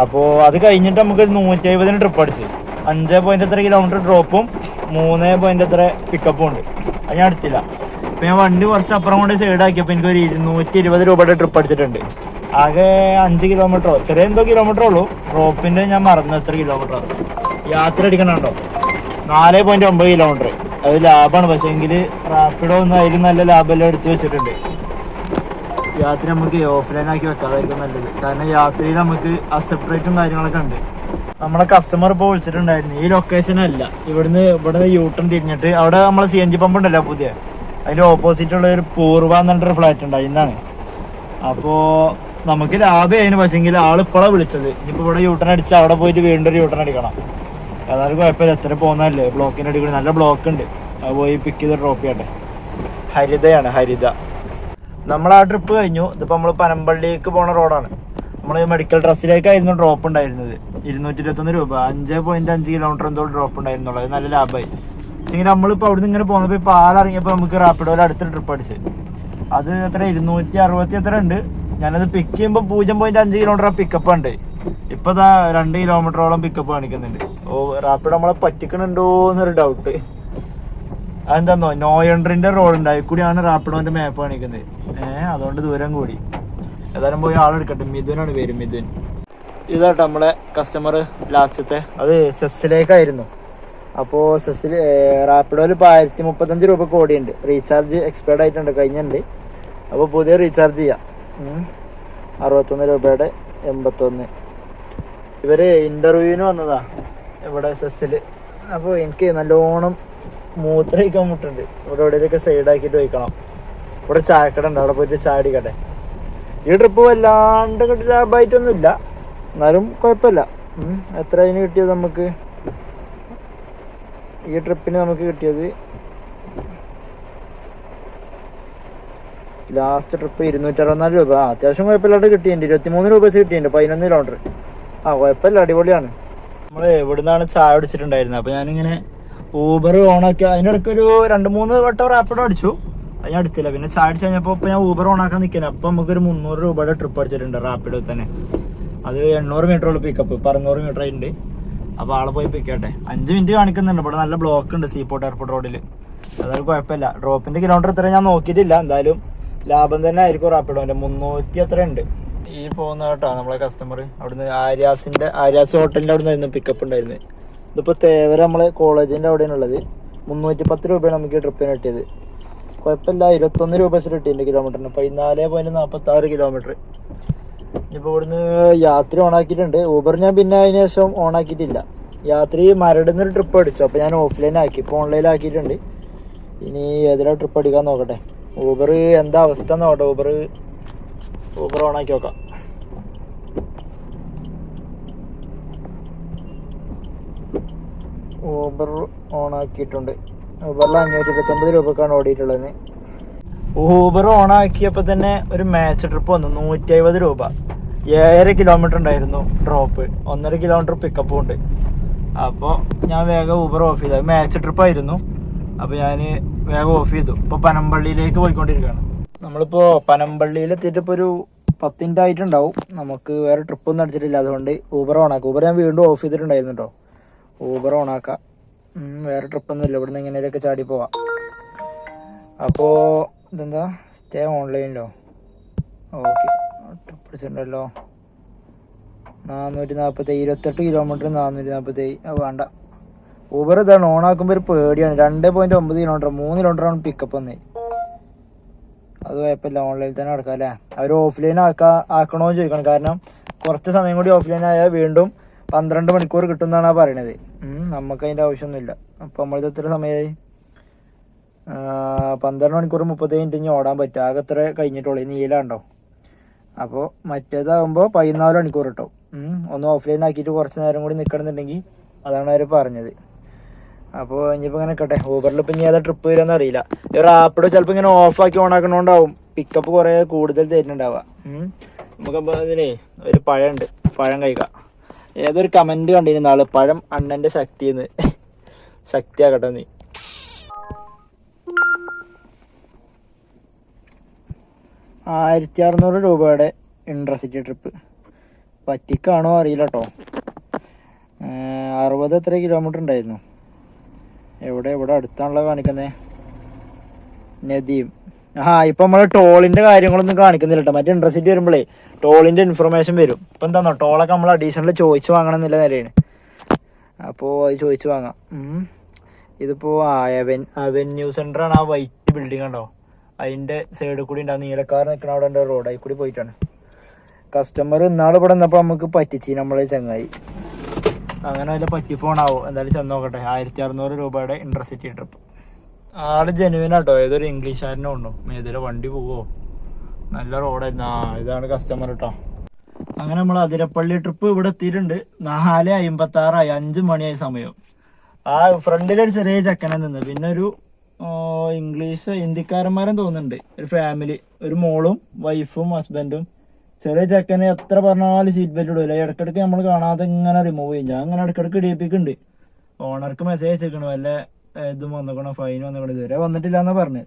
അപ്പോൾ അത് കഴിഞ്ഞിട്ട് നമുക്ക് 150 ട്രിപ്പ് അടിച്ച് 5.3 കിലോമീറ്റർ ഡ്രോപ്പും 3.3 പിക്കപ്പും ഉണ്ട്. അത് ഞാൻ എടുത്തില്ല. അപ്പോൾ ഞാൻ വണ്ടി കുറച്ച് അപ്പുറം കൊണ്ട് സൈഡാക്കിയപ്പോൾ എനിക്കൊരു 220 രൂപയുടെ ട്രിപ്പ് അടിച്ചിട്ടുണ്ട്. ആകെ 5 കിലോമീറ്ററോ ചെറിയ എന്തോ കിലോമീറ്റർ ഉള്ളൂ. ഡ്രോപ്പിൻ്റെ ഞാൻ മറന്നു എത്ര കിലോമീറ്റർ ആണ്. യാത്ര അടിക്കണുണ്ടോ 4.9 കിലോമീറ്റർ. അത് ലാഭമാണ്. പക്ഷേ എങ്കിൽ റാപ്പിഡോ ഒന്നും അതിലും നല്ല ലാഭമെല്ലാം എടുത്ത് വെച്ചിട്ടുണ്ട്. യാത്ര നമുക്ക് ഓഫ്ലൈൻ ആക്കി വെക്കാതായിരിക്കും നല്ലത്. കാരണം യാത്രയിൽ നമുക്ക് അക്സെപ്റ്റ് റേറ്റും കാര്യങ്ങളൊക്കെ ഉണ്ട്. നമ്മളെ കസ്റ്റമർ ഇപ്പോൾ വിളിച്ചിട്ടുണ്ടായിരുന്നു. ഈ ലൊക്കേഷനല്ല, ഇവിടുന്ന് യൂട്ടൺ തിരിഞ്ഞിട്ട് അവിടെ നമ്മളെ CNG പമ്പ് ഉണ്ടല്ലോ പുതിയ, അതിൻ്റെ ഓപ്പോസിറ്റുള്ള ഒരു പൂർവ എന്നിട്ടൊരു ഫ്ലാറ്റ് ഉണ്ട്, ഇന്നാണ്. അപ്പോൾ നമുക്ക് ലാഭമായിരുന്നു. പക്ഷേങ്കിൽ ആളിപ്പോഴാണ് വിളിച്ചത്. ഇനിയിപ്പോൾ ഇവിടെ യൂട്ടൺ അടിച്ച് അവിടെ പോയിട്ട് വീണ്ടും ഒരു യൂട്ടൺ അടിക്കണം. ഏതായാലും കുഴപ്പമില്ല, എത്ര പോകുന്നതല്ലേ. ബ്ലോക്കിൻ്റെ അടിക്കൂടി നല്ല ബ്ലോക്ക് ഉണ്ട്. അത് പോയി പിക്ക് ചെയ്ത് ഡ്രോപ്പ് ചെയ്യട്ടെ. ഹരിതയാണ്, ഹരിത. നമ്മൾ ആ ട്രിപ്പ് കഴിഞ്ഞു. ഇതിപ്പോൾ നമ്മൾ പനമ്പള്ളിക്ക് പോണ റോഡാണ്. നമ്മൾ മെഡിക്കൽ ട്രസ്റ്റിലേക്കായിരുന്നു ഡ്രോപ്പ് ഉണ്ടായിരുന്നത്. 221 രൂപ, 5.5 കിലോമീറ്റർ എന്തോ ഡ്രോപ്പ് ഉണ്ടായിരുന്നുള്ളൂ. അത് നല്ല ലാഭമായി. ഇങ്ങനെ നമ്മളിപ്പോൾ അവിടെ നിന്ന് ഇങ്ങനെ പോകുന്നപ്പോൾ ഈ പാലിറങ്ങിയപ്പോൾ നമുക്ക് റാപ്പിഡോയിൽ അടുത്ത ട്രിപ്പ് അടിച്ച് അത് എത്ര 260 എത്ര ഉണ്ട്. ഞാനത് പിക്ക് ചെയ്യുമ്പോൾ 0.5 കിലോമീറ്റർ പിക്കപ്പ് ഉണ്ട്. ഇപ്പോൾ ഇതാ 2 കിലോമീറ്ററോളം പിക്കപ്പ് കാണിക്കുന്നുണ്ട്. റാപ്പിഡോ നമ്മളെ പറ്റിക്കണുണ്ടോ എന്നൊരു ഡൗട്ട്. അതെന്താന്നോ, നോ എൻട്രിൻ്റെ റോഡ് ഉണ്ട്, അതിൽ കൂടിയാണ് റാപ്പിഡോൻ്റെ മാപ്പ് കാണിക്കുന്നത്. അതുകൊണ്ട് ദൂരം കൂടി. ഏതായാലും പോയി ആളെടുക്കട്ടെ. മിഥുനാണ് പേര്, മിഥുൻ. ഇതാട്ടോ നമ്മളെ കസ്റ്റമർ ലാസ്റ്റത്തെ. അത് സെസ്സിലേക്കായിരുന്നു. അപ്പോൾ സെസ്സിൽ റാപ്പിഡോയിൽ ഇപ്പോൾ 1035 രൂപ കോടിയുണ്ട്. റീചാർജ് എക്സ്പയർഡ് ആയിട്ടുണ്ട്, കഴിഞ്ഞിട്ടുണ്ട്. അപ്പോൾ പുതിയ റീചാർജ് ചെയ്യാം. 61 രൂപയുടെ 81. ഇവർ ഇൻ്റർവ്യൂവിന് വന്നതാ ഇവിടെ സെസ്സിൽ. അപ്പോൾ എനിക്ക് നല്ലോണം മൂത്രമൊഴിക്കാൻ മുട്ടുണ്ട്. ഇവിടെ എവിടെയൊക്കെ സൈഡാക്കിയിട്ട് വയ്ക്കണം. ഇവിടെ ചായക്കട ഉണ്ട്, അവിടെ പോയിട്ട് ചായ അടിക്കട്ടെ. ഈ ട്രിപ്പ് വല്ലാണ്ട് ലാഭമായിട്ടൊന്നുമില്ല, എന്നാലും കുഴപ്പമില്ല. എത്ര അതിന് കിട്ടിയത് നമുക്ക്? ഈ ട്രിപ്പിന് നമുക്ക് കിട്ടിയത് ലാസ്റ്റ് ട്രിപ്പ് 264 രൂപ. അത്യാവശ്യം കുഴപ്പമില്ലാണ്ട് കിട്ടിയിട്ടുണ്ട്. 23 രൂപ കിട്ടിയിട്ടുണ്ട് 11 കിലോമീറ്റർ. കുഴപ്പമില്ല, അടിപൊളിയാണ്. നമ്മൾ എവിടുന്നാണ് ചായ അടിച്ചിട്ടുണ്ടായിരുന്നത്. അപ്പോൾ ഞാനിങ്ങനെ ഊബർ ഓണാക്കി അതിനിടയ്ക്ക് ഒരു 2-3 വട്ടം റാപ്പിഡോ അടിച്ചു. അത് ഞാൻ എടുത്തില്ല. പിന്നെ ചായ അടിച്ച് കഴിഞ്ഞപ്പോൾ ഇപ്പോൾ ഞാൻ ഊബർ ഓണാക്കാൻ നിൽക്കുന്നത്. അപ്പോൾ നമുക്കൊരു 300 രൂപയുടെ ട്രിപ്പ് അടിച്ചിട്ടുണ്ട് റാപ്പിഡോ തന്നെ. അത് 800 മീറ്റർ ഉള്ളു പിക്കപ്പ്, 600 മീറ്റർ ആയിട്ടുണ്ട്. അപ്പോൾ ആളെ പോയി പിക്കട്ടെ. 5 മിനിറ്റ് കാണിക്കുന്നുണ്ട്. ഇവിടെ നല്ല ബ്ലോക്ക് ഉണ്ട് സീപോർട്ട് എയർപോർട്ട് റോഡിൽ. അതായത് കുഴപ്പമില്ല. ഡ്രോപ്പിന്റെ കിലോമീറ്റർ ഇത്ര ഞാൻ നോക്കിയിട്ടില്ല. എന്തായാലും ലാഭം തന്നെ ആയിരിക്കും റാപ്പിഡോന്റെ. 300 എത്ര ഉണ്ട് ഈ പോകുന്ന കേട്ടോ നമ്മളെ കസ്റ്റമർ. അവിടുന്ന് ആര്യാസ് ഹോട്ടലിന്റെ അവിടെ നിന്ന് പിക്കപ്പ് ഉണ്ടായിരുന്നു. ഇതിപ്പോ തേവര നമ്മളെ കോളേജിന്റെ അവിടെയാണ് ഉള്ളത്. 310 രൂപയാണ് നമുക്ക് ഈ ട്രിപ്പിന് കിട്ടിയത്. കുഴപ്പമില്ല. 21 രൂപ വെച്ചിട്ട് കിട്ടിയിട്ടുണ്ട് കിലോമീറ്ററിന്. 14.46 കിലോമീറ്റർ. ഇനിയിപ്പോൾ ഇവിടുന്ന് യാത്ര ഓണാക്കിയിട്ടുണ്ട്. ഊബർ ഞാൻ പിന്നെ അതിന് ശേഷം ഓണാക്കിയിട്ടില്ല. യാത്രി മരടുന്നൊരു ട്രിപ്പ് അടിച്ചു. അപ്പോൾ ഞാൻ ഓഫ്ലൈൻ ആക്കി, ഇപ്പോൾ ഓൺലൈൻ ആക്കിയിട്ടുണ്ട്. ഇനി ഏതിലാണ് ട്രിപ്പ് അടിക്കാൻ നോക്കട്ടെ. ഊബർ എന്താ അവസ്ഥ നോക്കട്ടെ. ഊബർ ഓണാക്കി നോക്കാം. ഊബർ ഓണാക്കിയിട്ടുണ്ട്. ഊബറിൽ 529 രൂപക്കാണ് ഓടിയിട്ടുള്ളത്. ഊബർ ഓണാക്കിയപ്പോൾ തന്നെ ഒരു മാച്ച് ട്രിപ്പ് വന്നു. 150 രൂപ. 7.5 കിലോമീറ്റർ ഉണ്ടായിരുന്നു ഡ്രോപ്പ്, 1.5 കിലോമീറ്റർ പിക്കപ്പും ഉണ്ട്. അപ്പോൾ ഞാൻ വേഗം ഊബർ ഓഫ് ചെയ്തു. മാച്ച് ട്രിപ്പ് ആയിരുന്നു. അപ്പോൾ ഞാൻ വേഗം ഓഫ് ചെയ്തു. ഇപ്പോൾ പനമ്പള്ളിയിലേക്ക് പോയിക്കൊണ്ടിരിക്കുകയാണ്. നമ്മളിപ്പോൾ പനമ്പള്ളിയിൽ എത്തിയിട്ട് ഇപ്പോൾ ഒരു 10 മിനിറ്റ് ആയിട്ടുണ്ടാവും. നമുക്ക് വേറെ ട്രിപ്പൊന്നും അടിച്ചിട്ടില്ല. അതുകൊണ്ട് ഊബർ ഓണാക്കാം. ഊബർ ഞാൻ വീണ്ടും ഓഫ് ചെയ്തിട്ടുണ്ടായിരുന്നു കേട്ടോ. ഊബർ ഓണാക്കാം. വേറെ ട്രിപ്പൊന്നും ഇല്ല. ഇവിടുന്ന് എങ്ങനെയൊക്കെ ചാടി പോവാം. അപ്പോൾ ഇതെന്താ സ്റ്റേ ഓൺലൈനിലോ? ഓക്കെ, ട്രിപ്പ് അടിച്ചിട്ടുണ്ടല്ലോ. 440, 28 കിലോമീറ്റർ 447. അത് വേണ്ട. ഊബർ ഇതാണ് ഓണാക്കുമ്പോൾ ഒരു പേടിയാണ്. 2.9 കിലോമീറ്റർ, 3 കിലോമീറ്ററാണ് പിക്കപ്പ് വന്നത്. അത് കുഴപ്പമില്ല, ഓൺലൈനിൽ തന്നെ നടക്കാം അല്ലേ. അവർ ഓഫ്ലൈൻ ആക്കണമെന്ന് ചോദിക്കണം. കാരണം കുറച്ച് സമയം കൂടി ഓഫ്ലൈൻ ആയാൽ വീണ്ടും 12 മണിക്കൂർ കിട്ടുമെന്നാണ് പറയണത്. നമുക്ക് അതിൻ്റെ ആവശ്യമൊന്നുമില്ല. അപ്പോൾ നമ്മളിത് എത്ര സമയമായി? 12 മണിക്കൂർ 30 മിനിറ്റ് ഇനി ഓടാൻ പറ്റും. ആകെ എത്ര കഴിഞ്ഞിട്ടുള്ളൂ? നീലാണ്ടോ? അപ്പോൾ മറ്റേതാകുമ്പോൾ 14 മണിക്കൂർ കിട്ടും. ഒന്ന് ഓഫ്ലൈൻ ആക്കിയിട്ട് കുറച്ച് നേരം കൂടി നിൽക്കണമെന്നുണ്ടെങ്കിൽ അതാണ് അവർ പറഞ്ഞത്. അപ്പോൾ ഇനിയിപ്പോൾ ഇങ്ങനെ നിൽക്കട്ടെ. ഊബറിൽ ഇപ്പം ഇനി ഏതാ ട്രിപ്പ് വരുമെന്ന് അറിയില്ല. ഈ റാപ്പിഡോ ചിലപ്പോൾ ഇങ്ങനെ ഓഫാക്കി ഓണാക്കണോണ്ടാവും പിക്കപ്പ് കുറേ കൂടുതൽ തരുന്നുണ്ടാവുക. നമുക്കപ്പോൾ അതിനെ ഒരു പഴമുണ്ട്, പഴം കഴിക്കാം. ഏതൊരു കമൻറ്റ് കണ്ടിരുന്ന ആള്, പഴം അണ്ണൻ്റെ ശക്തിന്ന്. ശക്തിയാകട്ടെ നീ. ₹1600 ഇൻട്രസിറ്റി ട്രിപ്പ്. പറ്റിക്കാണോ അറിയില്ല കേട്ടോ. 60 എത്ര കിലോമീറ്റർ ഉണ്ടായിരുന്നു. എവിടെ അടുത്താണല്ലോ കാണിക്കുന്നത്. നദീം. ഇപ്പം നമ്മൾ ടോളിൻ്റെ കാര്യങ്ങളൊന്നും കാണിക്കുന്നില്ല കേട്ടോ. മറ്റേ ഇൻട്രസിറ്റി വരുമ്പോഴേ ടോളിൻ്റെ ഇൻഫർമേഷൻ വരും. ഇപ്പം എന്താണോ ടോളൊക്കെ നമ്മൾ അഡീഷണൽ ചോദിച്ച് വാങ്ങണം എന്നുള്ള നിലയാണ്. അപ്പോൾ അത് ചോദിച്ച് വാങ്ങാം. ഇതിപ്പോൾ അവന്യൂ സെൻ്ററാണ്. ആ വൈറ്റ് ബിൽഡിംഗ് ഉണ്ടോ, അതിൻ്റെ സൈഡിൽ കൂടി ഉണ്ടാകും. നീലക്കാർ നിൽക്കണ അവിടെ ഉണ്ട് റോഡ്. അതിൽ കൂടി പോയിട്ടാണ്. കസ്റ്റമർ ഇന്നാൾ ഇവിടെ നിന്നപ്പോൾ നമുക്ക് പറ്റിച്ച് നമ്മളെ ചങ്ങായി. അങ്ങനെ വല്ല പറ്റിപ്പോണാവോ. എന്തായാലും ചെന്ന് നോക്കട്ടെ. ₹1600 ഇൻട്രസിറ്റി ട്രിപ്പ്. ആള് ജെനുവിൻ ആട്ടോ. ഏതൊരു ഇംഗ്ലീഷുകാരനെ ഉണ്ടോ. ഏതൊരു വണ്ടി പോവോ. നല്ല റോഡായിരുന്നു. ഇതാണ് കസ്റ്റമർ കേട്ടോ. അങ്ങനെ നമ്മൾ അതിരപ്പള്ളി ട്രിപ്പ് ഇവിടെ എത്തിയിട്ടുണ്ട്. 4:56 5 മണിയായ സമയം. ആ ഫ്രണ്ടിലൊരു ചെറിയ ചെക്കനെ നിന്ന്, പിന്നെ ഒരു ഇംഗ്ലീഷ് ഹിന്ദിക്കാരന്മാരും തോന്നുന്നുണ്ട്. ഒരു ഫാമിലി, ഒരു മോളും വൈഫും ഹസ്ബൻഡും. ചെറിയ ചെക്കന് എത്ര പറഞ്ഞാലും സീറ്റ് ബെൽറ്റ് ഇടൂല. ഇടക്കിടക്ക് നമ്മൾ കാണാതെ ഇങ്ങനെ റിമൂവ് ചെയ്യും. ഞാൻ അങ്ങനെ ഇടക്കിടക്ക് ഇടിയിപ്പിക്കുന്നുണ്ട്. ഓണർക്ക് മെസ്സേജ് അയച്ചേക്കണു, വല്ല ഇതും വന്നിക്കണോ, ഫൈൻ വന്നിക്കണോ. ഇതുവരെ വന്നിട്ടില്ല എന്നാ പറഞ്ഞത്.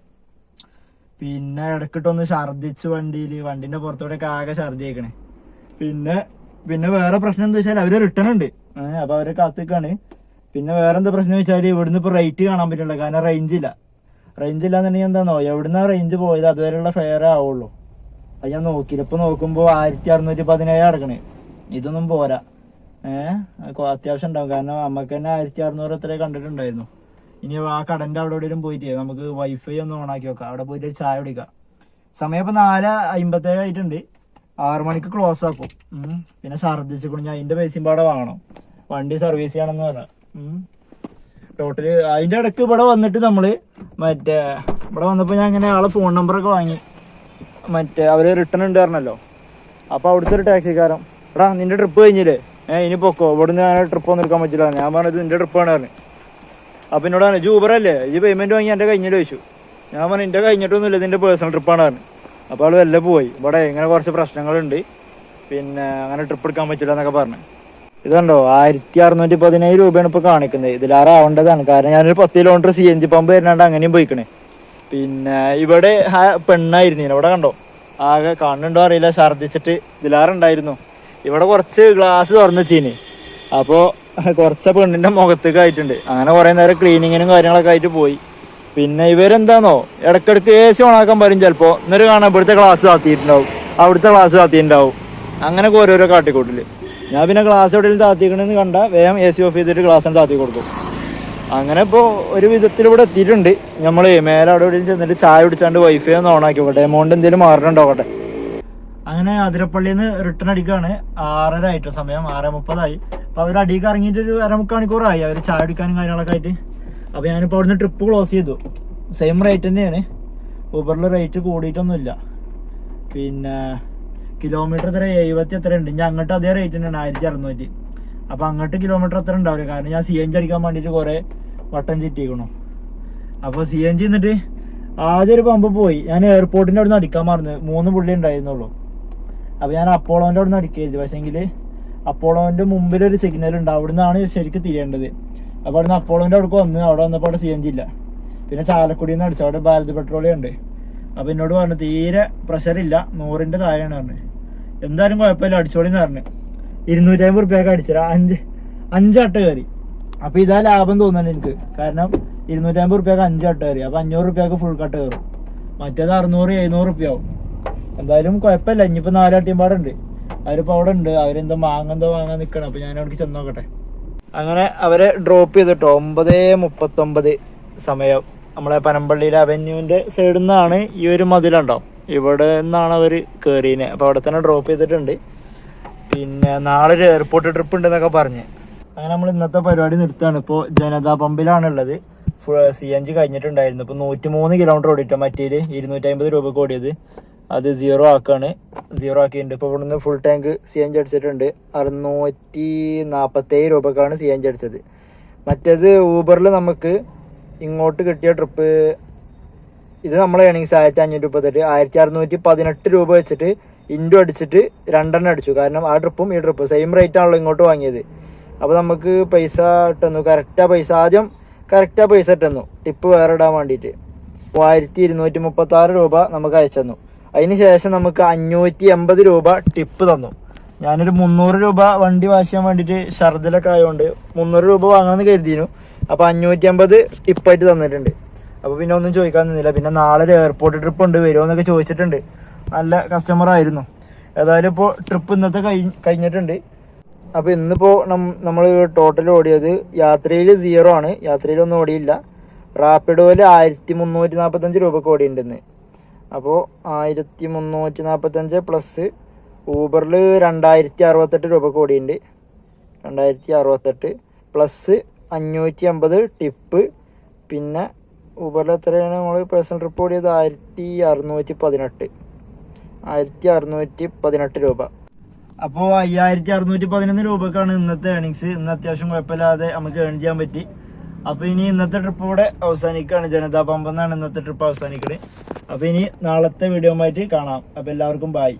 പിന്നെ ഇടക്കിട്ടൊന്ന് ഛർദിച്ച് വണ്ടിന്റെ പുറത്തോടെ ആകെ ഛർദി ആക്കണേ. പിന്നെ വേറെ പ്രശ്നം എന്താ വെച്ചാൽ അവര് റിട്ടേൺ ഉണ്ട്. അപ്പൊ അവരെ കാത്തിക്കാണ്. പിന്നെ വേറെ എന്താ പ്രശ്നം വെച്ചാൽ ഇവിടുന്ന് ഇപ്പൊ റേറ്റ് കാണാൻ പറ്റില്ല. കാരണം റേഞ്ച് ഇല്ലാന്നുണ്ടെങ്കിൽ എന്താണോ, എവിടുന്ന റേഞ്ച് പോയത് അതുവരെയുള്ള ഫെയർ ആവുള്ളൂ. അത് ഞാൻ നോക്കിയില്ല. ഇപ്പൊ നോക്കുമ്പോ 1617 അടക്കണേ. ഇതൊന്നും പോരാ. അത്യാവശ്യം ഉണ്ടാവും. കാരണം നമുക്ക് തന്നെ 1600 എത്ര കണ്ടിട്ടുണ്ടായിരുന്നു. ഇനി ആ കടന്റെ അവിടെ എവിടെയും പോയിട്ട് നമുക്ക് വൈഫൈ ഒന്ന് ഓണാക്കി വെക്കാം. അവിടെ പോയിട്ട് ചായ കുടിക്കാം. സമയം ഇപ്പൊ 4:57 ആയിട്ടുണ്ട്. 6 മണിക്ക് ക്ലോസ് ആക്കും. പിന്നെ ഛർദ്ദിച്ചിക്കണം. ഞാൻ അതിന്റെ പൈസയും പാടെ വാങ്ങണം. വണ്ടി സർവീസ് ചെയ്യണമെന്ന് പറഞ്ഞാൽ ടോട്ടല്. അതിന്റെ ഇടയ്ക്ക് ഇവിടെ വന്നിട്ട് നമ്മള് ഇവിടെ വന്നപ്പോ ഞാൻ ഇങ്ങനെ ആളെ ഫോൺ നമ്പറൊക്കെ വാങ്ങി. അവര് റിട്ടേൺ ഉണ്ട് പറഞ്ഞല്ലോ. അപ്പൊ അവിടുത്തെ ഒരു ടാക്സിക്കാരൻ, എടാ നിന്റെ ട്രിപ്പ് കഴിഞ്ഞില്ലേ, ഇനി പൊക്കോ, ഇവിടുന്ന് ഞാൻ ട്രിപ്പ് ഒന്നും എടുക്കാൻ പറ്റില്ല. ഞാൻ പറഞ്ഞത് നിന്റെ ട്രിപ്പാണ് പറഞ്ഞു. അപ്പൊ എന്നോടാണ് ഇജ് ഊബറല്ലേ, ഇജ് പേയ്മെന്റ് വാങ്ങി എന്റെ കഴിഞ്ഞിട്ട് ചോദിച്ചു. ഞാൻ പറഞ്ഞു എന്റെ കഴിഞ്ഞിട്ടൊന്നുമില്ല, ഇതിന്റെ പേഴ്സണൽ ട്രിപ്പാണ് പറഞ്ഞു. അപ്പൊ അവള് വല്ല പോയി. ഇവിടെ ഇങ്ങനെ കുറച്ച് പ്രശ്നങ്ങളുണ്ട്, പിന്നെ അങ്ങനെ ട്രിപ്പ് എടുക്കാൻ പറ്റില്ല എന്നൊക്കെ പറഞ്ഞു. ഇതുണ്ടോ 1617 രൂപയാണ് ഇപ്പൊ കാണിക്കുന്നത്. ഇതിലാറെ ആവേണ്ടതാണ്. കാരണം ഞാനൊരു 10 കിലോമീറ്റർ CNG പമ്പ് വരുന്നാണ്ട് അങ്ങനെയും പോയിക്കണേ. പിന്നെ ഇവിടെ പെണ്ണായിരുന്നു. ഇവിടെ കണ്ടോ, ആകെ കാണുന്നുണ്ടോ അറിയില്ല, ഛർദിച്ചിട്ട് ഇതിലാറുണ്ടായിരുന്നു. ഇവിടെ കുറച്ച് ഗ്ലാസ് തുറന്നു വെച്ചീന്. അപ്പോൾ കുറച്ച് പെണ്ണിന്റെ മുഖത്തേക്ക് ആയിട്ടുണ്ട്. അങ്ങനെ കുറെ നേരം ക്ലീനിങ്ങിനും കാര്യങ്ങളൊക്കെ ആയിട്ട് പോയി. പിന്നെ ഇവരെന്താന്നോ ഇടക്കിടക്ക് AC ഓണാക്കാൻ പറയും ചിലപ്പോൾ, എന്നിട്ട് കാണാൻ ഇവിടുത്തെ ക്ലാസ് താത്തിയിട്ടുണ്ടാവും, അവിടുത്തെ ക്ലാസ് താത്തിയിട്ടുണ്ടാവും, അങ്ങനെയൊക്കെ ഓരോരോ കാട്ടിക്കൂട്ടില്. ഞാൻ പിന്നെ ക്ലാസ് എവിടെയും താത്തിക്കണമെന്ന് കണ്ട വേഗം AC ഓഫ് ചെയ്തിട്ട് ക്ലാസ് താത്തി കൊടുക്കും. അങ്ങനെ ഇപ്പോൾ ഒരു വിധത്തിൽ ഇവിടെ എത്തിയിട്ടുണ്ട്. നമ്മൾ മേലെ അവിടെ എവിടെയും ചെന്നിട്ട് ചായ കുടിച്ചാണ്ട് വൈഫൈ ഒന്ന് ഓണാക്കി നോക്കട്ടെ, എമൗണ്ട് എന്തെങ്കിലും മാറണുണ്ടോക്കട്ടെ. അങ്ങനെ അതിരപ്പള്ളിയിൽ നിന്ന് റിട്ടേൺ അടിക്കുകയാണ്. 6:30 ആയിട്ട് സമയം, 6:30 അപ്പോൾ അവർ അടിക്ക് ഇറങ്ങിയിട്ട് ഒരു 1/4 മണിക്കൂറായി അവർ ചായ കുടിക്കാനും കാര്യങ്ങളൊക്കെ ആയിട്ട്. അപ്പോൾ ഞാനിപ്പോൾ അവിടുന്ന് ട്രിപ്പ് ക്ലോസ് ചെയ്തു. സെയിം റേറ്റ് തന്നെയാണ്, ഊബറിൽ റേറ്റ് കൂടിയിട്ടൊന്നുമില്ല. പിന്നെ കിലോമീറ്റർ എത്ര 70 എത്ര ഉണ്ട്, ഞാൻ അങ്ങോട്ട് അതേ റേറ്റ് തന്നെയാണ് 1600. അപ്പോൾ അങ്ങോട്ട് കിലോമീറ്റർ എത്ര ഉണ്ടാവില്ല, കാരണം ഞാൻ CNG അടിക്കാൻ വേണ്ടിയിട്ട് കുറേ വട്ടം ചുറ്റിക്കണം. അപ്പോൾ CNG എന്നിട്ട് ആദ്യം ഒരു പമ്പ് പോയി, ഞാൻ എയർപോർട്ടിൻ്റെ അവിടെ നിന്ന് അടിക്കാൻ മറന്നു, 3 പുള്ളി ഉണ്ടായിരുന്നുള്ളൂ. അപ്പോൾ ഞാൻ അപ്പോളോൻ്റെ അവിടെ നിന്ന് അടിക്കരുത്, പക്ഷേങ്കിൽ അപ്പോളോൻ്റെ മുമ്പിലൊരു സിഗ്നൽ ഉണ്ട്, അവിടെ നിന്നാണ് ശരിക്കും തിരിയേണ്ടത്. അപ്പോൾ അവിടെ നിന്ന് അപ്പോളോൻ്റെ അവിടേക്ക് വന്ന്, അവിടെ വന്നപ്പോൾ അവിടെ CNG ഇല്ല. പിന്നെ ചാലക്കുടിയിൽ നിന്ന് അടിച്ചു, അവിടെ ഭാരത് പെട്രോളിയം ഉണ്ട്. അപ്പോൾ എന്നോട് പറഞ്ഞു തീരെ പ്രഷറില്ല, 100ൻ്റെ താഴെയാണ് പറഞ്ഞത്. എന്തായാലും കുഴപ്പമില്ല അടിച്ചോളിന്ന് പറഞ്ഞു. 250 റുപ്യക്ക് അടിച്ചത് 5 അട്ട കയറി. അപ്പോൾ ഇതാ ലാഭം തോന്നുന്നുണ്ട് എനിക്ക്, കാരണം 250 റുപ്യക്ക് 5 അട്ട കയറി. അപ്പോൾ 500 റുപ്യക്ക് ഫുൾ കട്ട് കയറും, മറ്റേത് 600-700 റുപ്യ ആവും. എന്തായാലും കുഴപ്പമില്ല. ഇനിയിപ്പോൾ 4 അട്ടിയമ്പാടുണ്ട്, അവരിപ്പോൾ അവിടെ ഉണ്ട്, അവരെന്തോ വാങ്ങാൻ നിൽക്കണം. അപ്പോൾ ഞാൻ അവിടേക്ക് ചെന്ന് നോക്കട്ടെ. അങ്ങനെ അവരെ ഡ്രോപ്പ് ചെയ്തിട്ടോ 9:39 സമയം. നമ്മളെ പനമ്പള്ളിയിലെ അവന്യൂവിൻ്റെ സൈഡിൽ നിന്നാണ് ഈ ഒരു മതിലുണ്ടാവും, ഇവിടെ നിന്നാണ് അവർ കയറിയത്. അപ്പോൾ അവിടെ തന്നെ ഡ്രോപ്പ് ചെയ്തിട്ടുണ്ട്. പിന്നെ നാളെ ഒരു എയർപോർട്ട് ട്രിപ്പ് ഉണ്ടെന്നൊക്കെ പറഞ്ഞ് അങ്ങനെ നമ്മൾ ഇന്നത്തെ പരിപാടി നിർത്തുകയാണ്. ഇപ്പോൾ ജനതാ പമ്പിലാണുള്ളത്. CNG കഴിഞ്ഞിട്ടുണ്ടായിരുന്നു. ഇപ്പോൾ 103 കിലോമീറ്റർ ഓടിയിട്ടോ, മറ്റേൽ 250 രൂപക്ക് ഓടിയത്, അത് 0 ആക്കുകയാണ്. 0 ആക്കിയിട്ടുണ്ട്. ഇപ്പോൾ ഇവിടുന്ന് ഫുൾ ടാങ്ക് CNG അടിച്ചിട്ടുണ്ട്. 647 രൂപക്കാണ് CNG അടിച്ചത്. മറ്റേത് ഊബറിൽ നമുക്ക് ഇങ്ങോട്ട് കിട്ടിയ ട്രിപ്പ്, ഇത് നമ്മളെ ഏണിങ്സ് 1538, 1618 രൂപ വെച്ചിട്ട് ഇൻഡു അടിച്ചിട്ട് 2 അടിച്ചു. കാരണം ആ ട്രിപ്പും ഈ ട്രിപ്പും സെയിം റേറ്റ് ആണല്ലോ ഇങ്ങോട്ട് വാങ്ങിയത്. അപ്പോൾ നമുക്ക് പൈസ ഇട്ടുന്നു, ആദ്യം കറക്റ്റാ പൈസ ഇട്ടുന്നു, ടിപ്പ് വേറെ ഇടാൻ വേണ്ടിയിട്ട് 3236 രൂപ നമുക്ക് അയച്ചു തന്നു. അതിന് ശേഷം നമുക്ക് 580 രൂപ ടിപ്പ് തന്നു. ഞാനൊരു 300 രൂപ വണ്ടി വാഷ് ചെയ്യാൻ വേണ്ടിയിട്ട് ഷർദിലൊക്കെ ആയതുകൊണ്ട് 300 രൂപ വാങ്ങാമെന്ന് കരുതിയിരുന്നു. അപ്പോൾ 550 ടിപ്പായിട്ട് തന്നിട്ടുണ്ട്. അപ്പോൾ പിന്നെ ഒന്നും ചോദിക്കാൻ നിന്നില്ല. പിന്നെ നാളെ ഒരു എയർപോർട്ട് ട്രിപ്പ് ഉണ്ട്, വരുമോ എന്നൊക്കെ ചോദിച്ചിട്ടുണ്ട്. നല്ല കസ്റ്റമർ ആയിരുന്നു. ഏതായാലും ഇപ്പോൾ ട്രിപ്പ് ഇന്നത്തെ കഴിഞ്ഞിട്ടുണ്ട്. അപ്പോൾ ഇന്നിപ്പോൾ നമ്മൾ ടോട്ടൽ ഓടിയത് യാത്രയിൽ 0 ആണ്, യാത്രയിലൊന്നും ഓടിയില്ല. റാപ്പിഡോയിൽ 1345 രൂപക്ക് ഓടിയിട്ടുണ്ടെന്ന്. അപ്പോൾ 1345 പ്ലസ് ഊബറിൽ 2068 രൂപക്ക് ഓടിയിട്ടുണ്ട്. 2068 പ്ലസ് 550 ടിപ്പ്. പിന്നെ ഊബറിൽ എത്രയാണ് നമ്മൾ പേഴ്സണൽ ട്രിപ്പ് ഓടിയത് 1618 രൂപ. അപ്പോൾ 5611 രൂപക്കാണ് ഇന്നത്തെ ഏണിങ്സ്. ഇന്ന് അത്യാവശ്യം കുഴപ്പമില്ലാതെ നമുക്ക് ഏൺ ചെയ്യാൻ പറ്റി. അപ്പോൾ ഇനി ഇന്നത്തെ ട്രിപ്പ് ഇവിടെ അവസാനിക്കുകയാണ്. ജനതാ പമ്പ് എന്നാണ് ഇന്നത്തെ ട്രിപ്പ് അവസാനിക്കുന്നത്. അപ്പോൾ ഇനി നാളത്തെ വീഡിയോ ആയിട്ട് കാണാം. അപ്പോൾ എല്ലാവർക്കും ബൈ.